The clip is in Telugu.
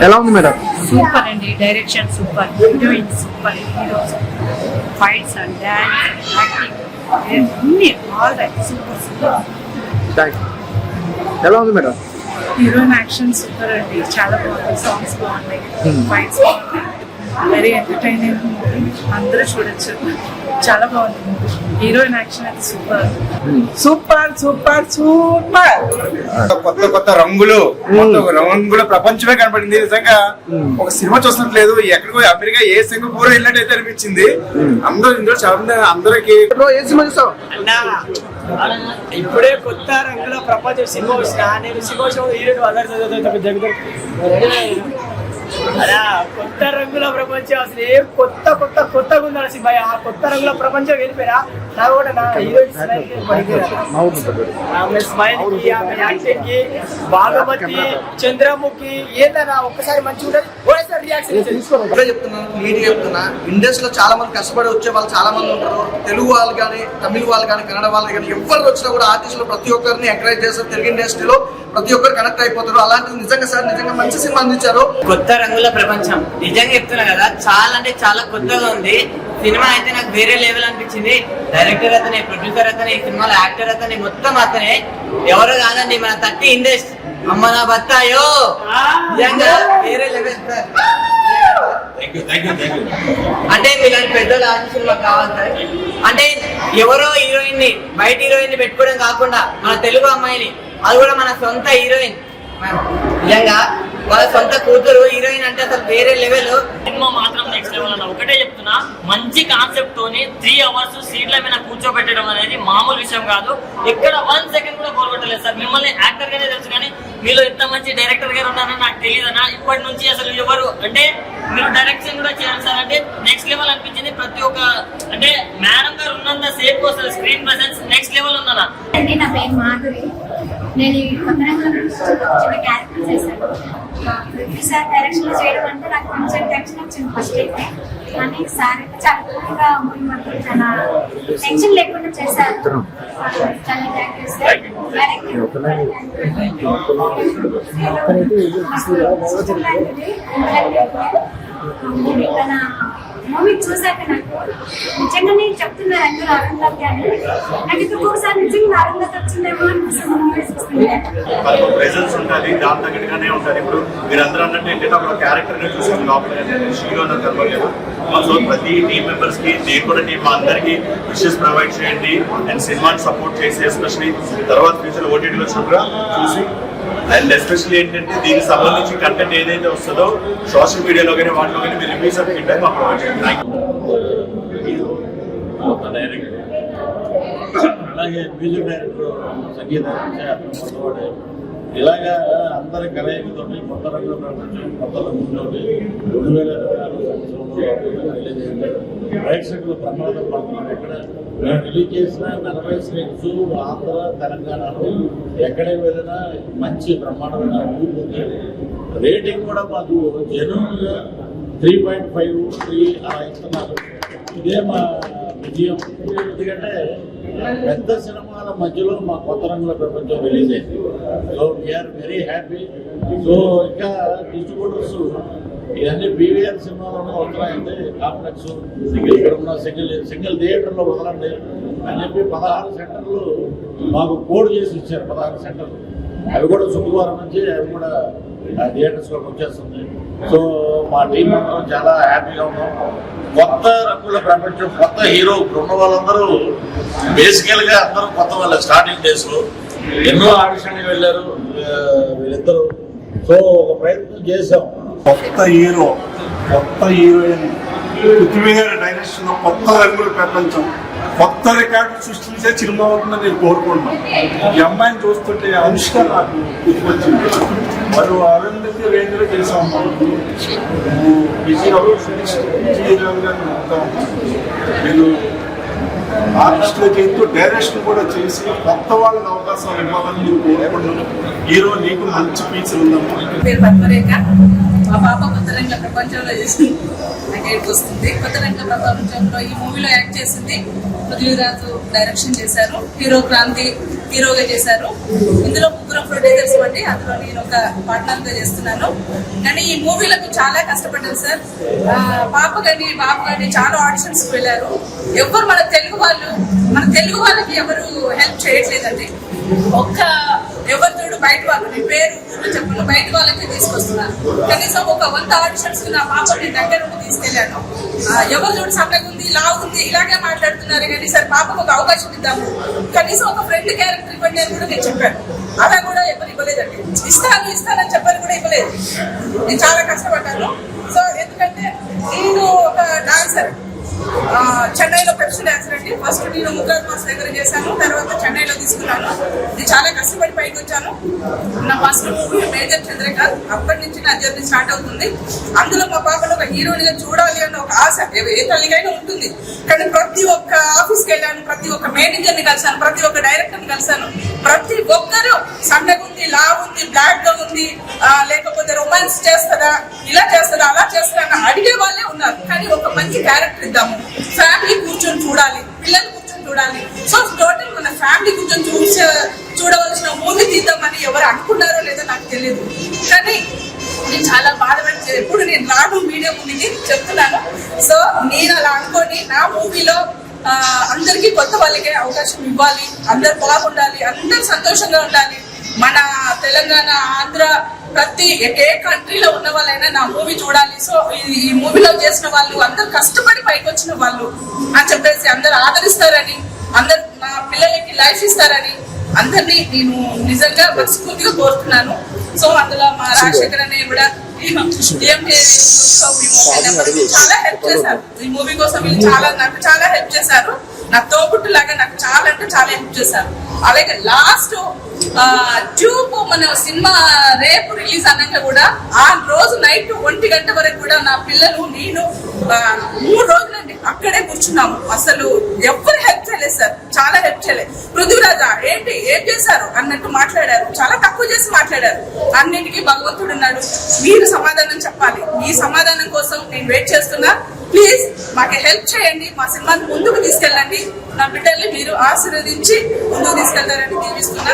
ఎలా ఉంది మేడం? సూపర్ అండి, direction super, heroine super, heroes fights and dance acting అన్ని all right super super. Thank you. ఎలా ఉంది మేడం? హీరోయిన్ యాక్షన్ సూపర్ అండి, చాలా బాగుంది, సాంగ్స్ బాగున్నాయి, ఫైట్స్ బాగున్నాయి, వెరీ ఎంటర్టైనింగ్ మూవీ, అందరూ చూడొచ్చు, చాలా బాగుంది మూవీ. హీరోయిన్ యాక్షన్ అయితే సూపర్ సూపర్ సూపర్ సూపర్. కొత్త కొత్త రంగులు రంగుల ప్రపంచమే కనపడింది. నిజంగా ఒక సినిమా చూసినట్లేదు, ఎక్కడికో అమెరికా ఏ సింగపూర్ వెళ్ళినట్టు అనిపించింది. అందరూ ఇందులో చాలా మంది అందరికి ఏ సినిమా చూసావు? ఇప్పుడే కొత్త రంగుల ప్రపంచం సినిమా వచ్చిన నేను సినిమా అలా కొత్త రంగుల ప్రపంచం అసలు ఏం కొత్తగా ఉంది అసలు భయ. ఆ కొత్త రంగుల ప్రపంచం వెళ్ళిపోయినా నాకు కూడా నా హీరోయిన్ ఆమె స్మైల్ కి ఆమె యాక్టింగ్ కి భాగవతి చంద్రముఖి ఏదైనా ఒక్కసారి మంచిగా ఉంటుంది. చెప్తున్నాను, నీట్ చెప్తున్నా. ఇండస్ట్రీలో చాలా మంది కష్టపడి వచ్చే వాళ్ళు చాలా మంది ఉంటారు. తెలుగు వాళ్ళు కానీ, తమిళ వాళ్ళు కానీ, కన్నడ వాళ్ళు కానీ ఎవరు వచ్చినా కూడా ఆర్టిస్టులు ప్రతి ఒక్కరిని ఎంకరేజ్ చేస్తారు. తెలుగు ఇండస్ట్రీలో ప్రతి ఒక్కరు కనెక్ట్ అయిపోతారు. అలాంటిది నిజంగా సార్ నిజంగా మంచి సినిమా అందించారు. కొత్త రంగుల ప్రపంచం నిజంగా చెప్తున్నా కదా, చాలా అంటే చాలా కొత్తగా ఉంది. సినిమా అయితే నాకు వేరే లెవెల్ అనిపించింది. డైరెక్టర్ అతనే, ప్రొడ్యూసర్ అతనే, ఈ సినిమాలో యాక్టర్ అతనే, మొత్తం అతనే. ఎవరు కాదండి మన 30 ఇండస్ట్రీ అమ్మ నా బత్తాయో, నిజంగా వేరే లెవెల్ సార్. అంటే మీలాంటి పెద్దలు ఆర్టిస్టులు మాకు కావాలి సార్. అంటే ఎవరో హీరోయిన్ ని, బయట హీరోయిన్ ని పెట్టుకోవడం కాకుండా మన తెలుగు అమ్మాయిని, అది కూడా మన సొంత హీరోయిన్, నిజంగా వాళ్ళ సొంత కూతురు హీరోయిన్ అంటే అసలు వేరే లెవెల్. సినిమా మాత్రం నెక్స్ట్ లెవెల్ అన్న. ఒకటే చెప్తున్నా, మంచి కాన్సెప్ట్ తోని 3 hours సీట్ల మీద కూర్చోబెట్టడం అనేది మామూలు విషయం కాదు. ఇక్కడ 1 second కూడా కోరగొట్టలేదు సార్. మిమ్మల్ని యాక్టర్ గానే తెలుసు, కానీ మీలో ఎంత మంచి డైరెక్టర్ గారు ఉన్నారని నాకు తెలియదన్నా. ఇప్పటి నుంచి అసలు ఎవరు అంటే మీరు డైరెక్షన్ కూడా చేయాలి సార్ అంటే నెక్స్ట్ లెవెల్ అనిపించింది. ప్రతి ఒక్క అంటే మేడం గారు ఉన్నంత సేపు అసలు స్క్రీన్ ప్రెసెన్స్ నెక్స్ట్ లెవెల్ ఉందన్న. నా పేరు మాధురి, నేను కొత్త చిన్న క్యారెక్టర్ చేశాను. సార్ డైరెక్షన్ లో చేయడం అంటే నాకు కొంచెం టెన్షన్ వచ్చింది ఫస్ట్ అయితే, కానీ సార్ అయితే చాలా కూల్గా చాలా టెన్షన్ లేకుండా చేశారు. చాలా థ్యాంక్ యూ సార్. మూవీ చూసాక నాకు నిజంగా నేను చెప్తున్నారు అందరూ అరుంధతి అని, నాకు ఇంకొకసారి నిజంగా అరుంధతి వచ్చిందేమో అనిపిస్తుంది మూవీ చూస్తుంటే. ప్రెజెన్స్ ఉంటుంది, దాని తగ్గట్టుగానే ఉంటుంది. ఇప్పుడు మీరు అందరూ అన్నట్టు ఏంటంటే ఒక క్యారెక్టర్ ని చూసాం లోపల హీరో అన్న కలవలేదు. సో ప్రతి టీం మెంబర్స్ కి, నేను కూడా టీం అందరికి విషెస్ ప్రొవైడ్ చేయండి అండ్ సినిమాని సపోర్ట్ చేసి, ఎస్పెషలీ తర్వాత ఫ్యూచర్ ఓటీటీలో వచ్చినప్పుడు చూసి, అండ్ ఎస్పెషల్లీ ఏంటంటే దీనికి సంబంధించి కంటెంట్ ఏదైతే వస్తుందో సోషల్ మీడియాలో కానీ వాటిలో కానీ మీరు రివ్యూస్ అప్ ఫీడ్బ్యాక్ మాకు ప్రొవైడ్ చేయండి. అలాగే మ్యూజిక్ డైరెక్టర్, సంగీత కొత్తవాడు, ఇలాగా అందరి కలయికతో కొత్త రంగుల ప్రపంచం, కొత్త రంగులతో 2026 సంవత్సరంలో రిలీజ్ అయింది. ప్రేక్షకులు ప్రమాదం పడుతున్నారు. ఎక్కడ మేము రిలీజ్ చేసిన 40 స్క్రీన్స్ ఆంధ్ర, తెలంగాణలో ఎక్కడే వెళ్ళినా మంచి బ్రహ్మాండమైన ఊపు ఉంది. రేటింగ్ కూడా మాకు జెన్యూన్గా 3.5, 3 అలా ఇస్తున్నారు. ఇదే మా విజయం. ఎందుకంటే పెద్ద సినిమాల మధ్యలో మా కొత్త రంగుల ప్రపంచం రిలీజ్ అయింది. So we are very happy. So ఇంకా డిస్ట్రిబ్యూటర్స్ ఇవన్నీ బీవీఆర్ సినిమాలోనే వస్తున్నాయంటే కాంప్లెక్స్ ఇక్కడ ఉన్న సింగిల్ థియేటర్లో వదలండి అని చెప్పి 16 సెంటర్లు మాకు కోడ్ చేసి ఇచ్చారు. 16 సెంటర్లు, అవి కూడా శుక్రవారం నుంచి అవి కూడా థియేటర్స్లోకి వచ్చేస్తుంది. సో మా టీం అందరం చాలా హ్యాపీగా ఉన్నాం. కొత్త రంగుల ప్రపంచం, కొత్త హీరో ఉన్న వాళ్ళందరూ బేసికల్గా అందరూ కొత్త వాళ్ళ స్టార్టింగ్ డేస్లో ఎన్నో ఆడిషన్కి వెళ్ళారు వీళ్ళిద్దరూ. సో ఒక ప్రయత్నం చేశాం. కొత్త హీరో, కొత్త హీరోయిన్, పృథ్వీ గారి డైరెక్షన్, కొత్త రంగుల ప్రపంచం, కొత్త రికార్డు సృష్టించే సినిమా అవుతుందని నేను కోరుకుంటున్నాను. ఈ అమ్మాయిని చూస్తుంటే అనుష్క నాకు గుర్తుకొచ్చింది. వాళ్ళు అరుంధతి రేంజ్లో చేసాం. విజయ్ వీళ్ళు ఆర్టిస్టులకి ఎంతో డైరెక్షన్ కూడా చేసి కొత్త వాళ్ళకి అవకాశం ఇవ్వాలని నేను కోరుకుంటున్నాను. హీరో నీకు మంచి ఫీచర్ ఉందమ్మా. పేరు పద్మరేఖ. మా పాప కొత్త రంగుల ప్రపంచంలో చేసి నాకు ఏడుపు వస్తుంది. కొత్త రంగుల ప్రపంచంలో ఈ మూవీలో యాక్ట్ చేసింది. పృథ్వీరాజు డైరెక్షన్ చేశారు. హీరో క్రాంతి హీరోగా చేశారు. ఇందులో ముగ్గురు ప్రొడ్యూసర్స్ అండి, అందులో నేను ఒక పార్ట్నర్ గా చేస్తున్నాను. కానీ ఈ మూవీలకు చాలా కష్టపడ్డాను సార్. పాప కానీ బాబు కానీ చాలా ఆడిషన్స్ వెళ్ళారు. ఎవరు మన తెలుగు వాళ్ళకి ఎవరు హెల్ప్ చేయట్లేదండి. ఎవరు చూడు బయట వాళ్ళు మీ పేరు ఊళ్ళో చెప్పిన బయట వాళ్ళకి తీసుకొస్తున్నారు. కనీసం ఒక 100 ఆడిషన్స్ నా పాపని దగ్గర నుండి తీసుకెళ్లాను. ఎవరు చూడు సన్నగా ఉంది, లా ఉంది, ఇలాగే మాట్లాడుతున్నారు. కానీ సరే పాపకు ఒక అవకాశం ఇద్దాము, కనీసం ఒక ఫ్రెండ్ క్యారెక్టర్ ఇవ్వండి అని కూడా నేను చెప్పాను. అలా కూడా ఎవరు ఇవ్వలేదండి. ఇస్తానని చెప్పని కూడా ఇవ్వలేదు. నేను చాలా కష్టపడ్డాను. సో ఎందుకంటే నేను ఒక డాన్సర్, చెన్నైలో ప్రొఫెషనల్ డాన్సర్ అండి. ఫస్ట్ నేను ముగ్గురు మాస్ దగ్గర చేశాను, తర్వాత చెన్నైలో తీసుకున్నాను. నేను చాలా కష్టపడి పైకి వచ్చాను. నా ఫస్ట్ మూవీ మేజర్ చంద్రకాంత్, అప్పటి నుంచి నా జర్నీ స్టార్ట్ అవుతుంది. అందులో మా పాపను ఒక హీరోయిన్గా చూడాలి అన్న ఒక ఆశ ఏ తల్లికైనా ఉంటుంది. కానీ ప్రతి ఒక్క ఆఫీస్కి వెళ్ళాను, ప్రతి ఒక్క మేనేజర్ని కలిసాను, ప్రతి ఒక్క డైరెక్టర్ని కలిసాను. ప్రతి ఒక్కరు సన్నగా ఉంది, లా ఉంది, బ్లాక్ గా ఉంది, లేకపోతే రొమాన్స్ చేస్తారా, ఇలా చేస్తారా, అలా చేస్తారా అని అడిగే వాళ్ళే ఉన్నారు. కానీ ఒక మంచి క్యారెక్టర్ ఇద్దాము, ఫ్యామిలీ కూర్చొని చూడాలి, పిల్లలు కూర్చొని చూడాలి. సో టోటల్ మన ఫ్యామిలీ కూర్చొని చూడవలసిన మూవీ తీద్దామని ఎవరు అనుకున్నారో లేదో నాకు తెలియదు. కానీ నేను చాలా బాధపడి ఎప్పుడు నేను రాను మీడియా ముందుకి చెప్తున్నాను. సో నేను అలా అనుకోని నా మూవీలో అందరికీ కొత్త వాళ్ళకే అవకాశం ఇవ్వాలి, అందరు బాగుండాలి, అందరు సంతోషంగా ఉండాలి. మన తెలంగాణ, ఆంధ్ర, ప్రతి ఏ కంట్రీలో ఉన్న వాళ్ళైనా నా మూవీ చూడాలి. సో ఈ మూవీలో చేసిన వాళ్ళు అందరు కష్టపడి పైకి వచ్చిన వాళ్ళు అని చెప్పేసి అందరు ఆదరిస్తారని, అందరు నా పిల్లలకి లైఫ్ ఇస్తారని అందరినీ నేను నిజంగా మనస్ఫూర్తిగా కోరుతున్నాను. సో అందులో మా రాజశేఖర్ అనే కూడా చాలా హెల్ప్ చేశారు. ఈ మూవీ కోసం వీళ్ళు నాకు చాలా హెల్ప్ చేశారు. నా తోబుట్టు లాగా నాకు చాలా అంటే చాలా హెల్ప్ చేశారు. అలాగే లాస్ట్ ట్యూబ్ మన సినిమా రేపు రిలీజ్ అన్నాక కూడా ఆ రోజు నైట్ 1 గంట వరకు కూడా నా పిల్లలు నేను 3 రోజులండి అక్కడే కూర్చున్నాము. అసలు ఎవరు హెల్ప్ చేయలేదు సార్, చాలా హెల్ప్ చేయలేదు. పృథ్వీరాజా ఏంటి ఏం చేశారు అన్నట్టు మాట్లాడారు, చాలా తక్కువ చేసి మాట్లాడారు. అన్నింటికీ భగవంతుడు ఉన్నాడు, మీరు సమాధానం చెప్పాలి. ఈ సమాధానం కోసం నేను వెయిట్ చేస్తున్నా. ప్లీజ్ మాకు హెల్ప్ చేయండి, మా సినిమాని ముందుకు తీసుకెళ్ళండి. నా బిడ్డల్ని మీరు ఆశీర్వదించి ముందుకు తీసుకెళ్తారని దీవిస్తున్నా.